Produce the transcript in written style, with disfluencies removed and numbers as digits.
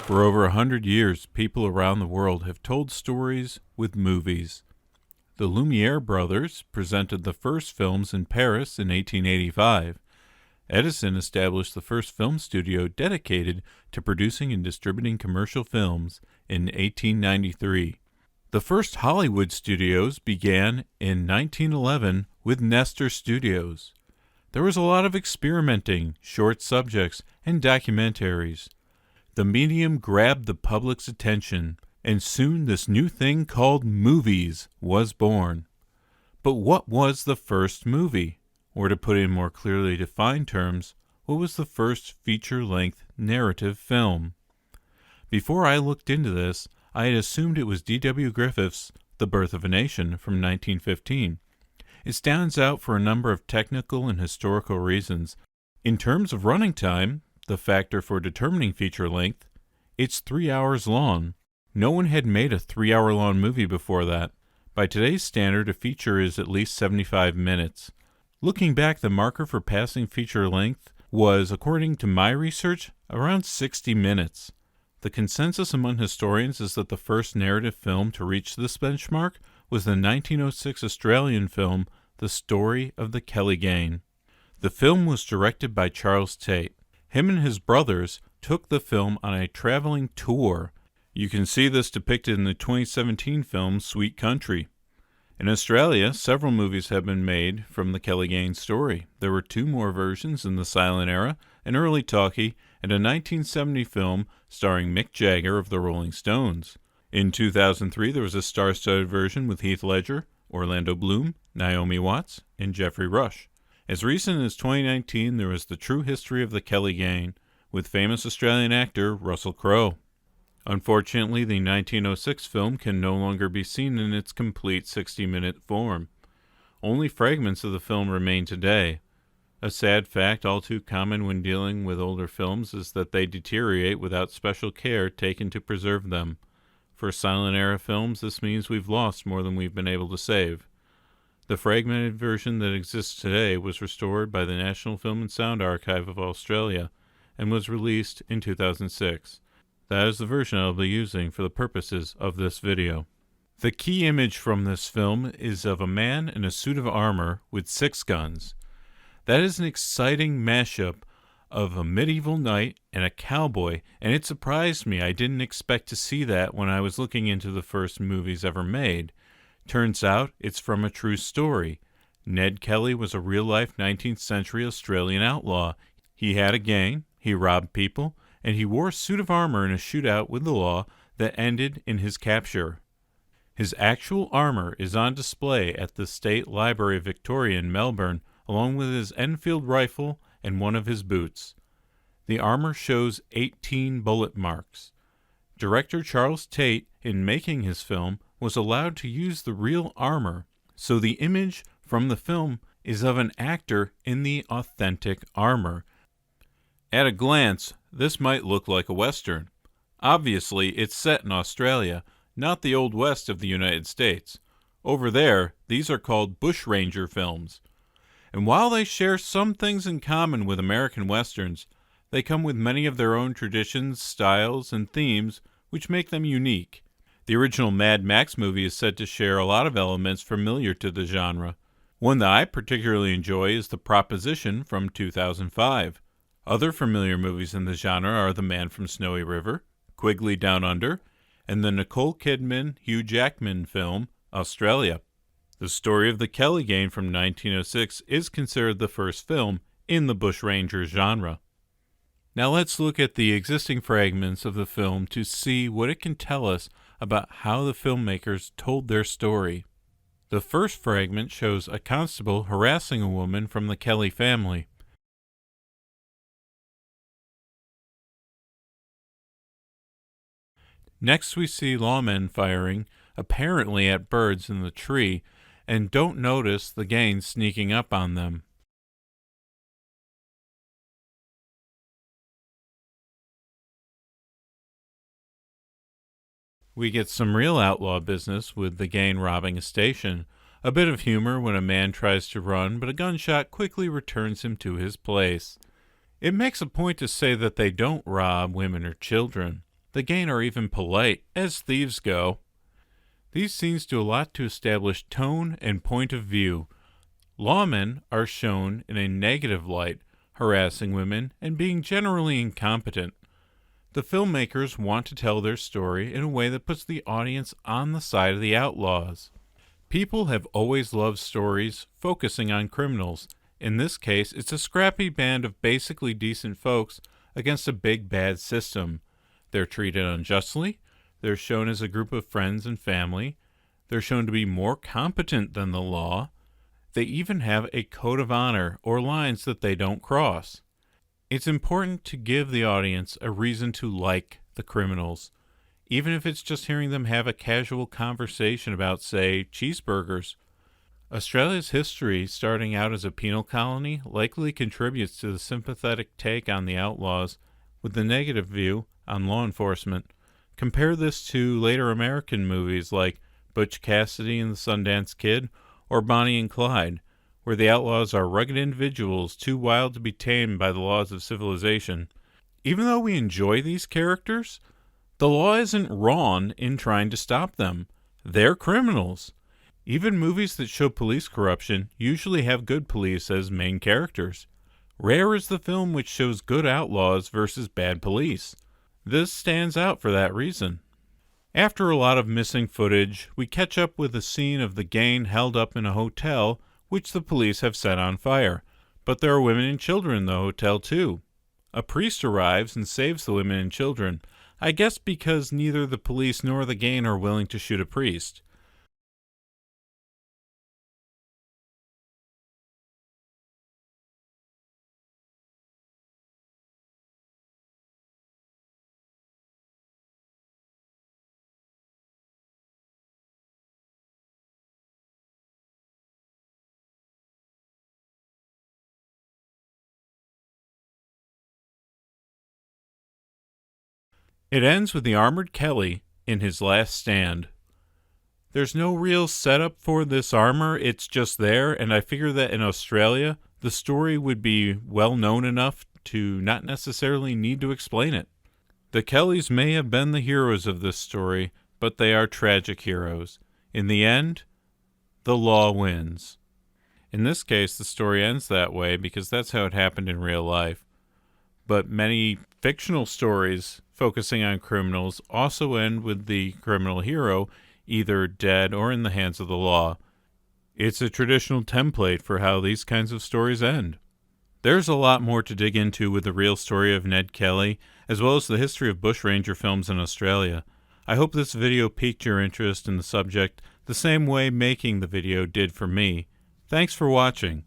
For over 100 years, people around the world have told stories with movies. The Lumiere brothers presented the first films in Paris in 1885. Edison established the first film studio dedicated to producing and distributing commercial films in 1893. The first Hollywood studios began in 1911 with Nestor Studios. There was a lot of experimenting, short subjects, and documentaries. The medium grabbed the public's attention, and soon this new thing called movies was born. But what was the first movie? Or to put it in more clearly defined terms, what was the first feature-length narrative film? Before I looked into this, I had assumed it was D.W. Griffith's The Birth of a Nation from 1915. It stands out for a number of technical and historical reasons. In terms of running time, the factor for determining feature length, it's 3 hours long. No one had made a 3-hour-long movie before that. By today's standard, a feature is at least 75 minutes. Looking back, the marker for passing feature length was, according to my research, around 60 minutes. The consensus among historians is that the first narrative film to reach this benchmark was the 1906 Australian film The Story of the Kelly Gang. The film was directed by Charles Tate. Him and his brothers took the film on a traveling tour. You can see this depicted in the 2017 film Sweet Country. In Australia, several movies have been made from the Kelly Gang story. There were 2 more versions in the silent era, an early talkie, and a 1970 film starring Mick Jagger of the Rolling Stones. In 2003, there was a star-studded version with Heath Ledger, Orlando Bloom, Naomi Watts, and Geoffrey Rush. As recent as 2019, there was The True History of the Kelly Gang, with famous Australian actor Russell Crowe. Unfortunately, the 1906 film can no longer be seen in its complete 60-minute form. Only fragments of the film remain today. A sad fact all too common when dealing with older films is that they deteriorate without special care taken to preserve them. For silent-era films, this means we've lost more than we've been able to save. The fragmented version that exists today was restored by the National Film and Sound Archive of Australia and was released in 2006. That is the version I'll be using for the purposes of this video. The key image from this film is of a man in a suit of armor with 6 guns. That is an exciting mashup of a medieval knight and a cowboy, and it surprised me. I didn't expect to see that when I was looking into the first movies ever made. Turns out it's from a true story. Ned Kelly was a real-life 19th century Australian outlaw. He had a gang, he robbed people, and he wore a suit of armor in a shootout with the law that ended in his capture. His actual armor is on display at the State Library of Victoria in Melbourne, along with his Enfield rifle and one of his boots. The armor shows 18 bullet marks. Director Charles Tate, in making his film, was allowed to use the real armor, so the image from the film is of an actor in the authentic armor. At a glance, this might look like a Western. Obviously, it's set in Australia, not the Old West of the United States. Over there, these are called bushranger films. And while they share some things in common with American Westerns, they come with many of their own traditions, styles, and themes which make them unique. The original Mad Max movie is said to share a lot of elements familiar to the genre. One that I particularly enjoy is The Proposition from 2005. Other familiar movies in the genre are The Man from Snowy River, Quigley Down Under, and the Nicole Kidman-Hugh Jackman film, Australia. The Story of the Kelly Gang from 1906 is considered the first film in the bushranger genre. Now let's look at the existing fragments of the film to see what it can tell us about how the filmmakers told their story. The first fragment shows a constable harassing a woman from the Kelly family. Next we see lawmen firing, apparently at birds in the tree, and don't notice the gang sneaking up on them. We get some real outlaw business with the gang robbing a station, a bit of humor when a man tries to run, but a gunshot quickly returns him to his place. It makes a point to say that they don't rob women or children. The gang are even polite, as thieves go. These scenes do a lot to establish tone and point of view. Lawmen are shown in a negative light, harassing women and being generally incompetent. The filmmakers want to tell their story in a way that puts the audience on the side of the outlaws. People have always loved stories focusing on criminals. In this case, it's a scrappy band of basically decent folks against a big bad system. They're treated unjustly. They're shown as a group of friends and family. They're shown to be more competent than the law. They even have a code of honor or lines that they don't cross. It's important to give the audience a reason to like the criminals, even if it's just hearing them have a casual conversation about, say, cheeseburgers. Australia's history, starting out as a penal colony, likely contributes to the sympathetic take on the outlaws with the negative view on law enforcement. Compare this to later American movies like Butch Cassidy and the Sundance Kid or Bonnie and Clyde, where the outlaws are rugged individuals too wild to be tamed by the laws of civilization. Even though we enjoy these characters, the law isn't wrong in trying to stop them. They're criminals. Even movies that show police corruption usually have good police as main characters. Rare is the film which shows good outlaws versus bad police. This stands out for that reason. After a lot of missing footage, we catch up with a scene of the gang held up in a hotel which the police have set on fire. But there are women and children in the hotel too. A priest arrives and saves the women and children, I guess because neither the police nor the gang are willing to shoot a priest. It ends with the armored Kelly in his last stand. There's no real setup for this armor, it's just there, and I figure that in Australia, the story would be well known enough to not necessarily need to explain it. The Kellys may have been the heroes of this story, but they are tragic heroes. In the end, the law wins. In this case, the story ends that way because that's how it happened in real life. But many fictional stories focusing on criminals also end with the criminal hero either dead or in the hands of the law. It's a traditional template for how these kinds of stories end. There's a lot more to dig into with the real story of Ned Kelly, as well as the history of bushranger films in Australia. I hope this video piqued your interest in the subject the same way making the video did for me. Thanks for watching.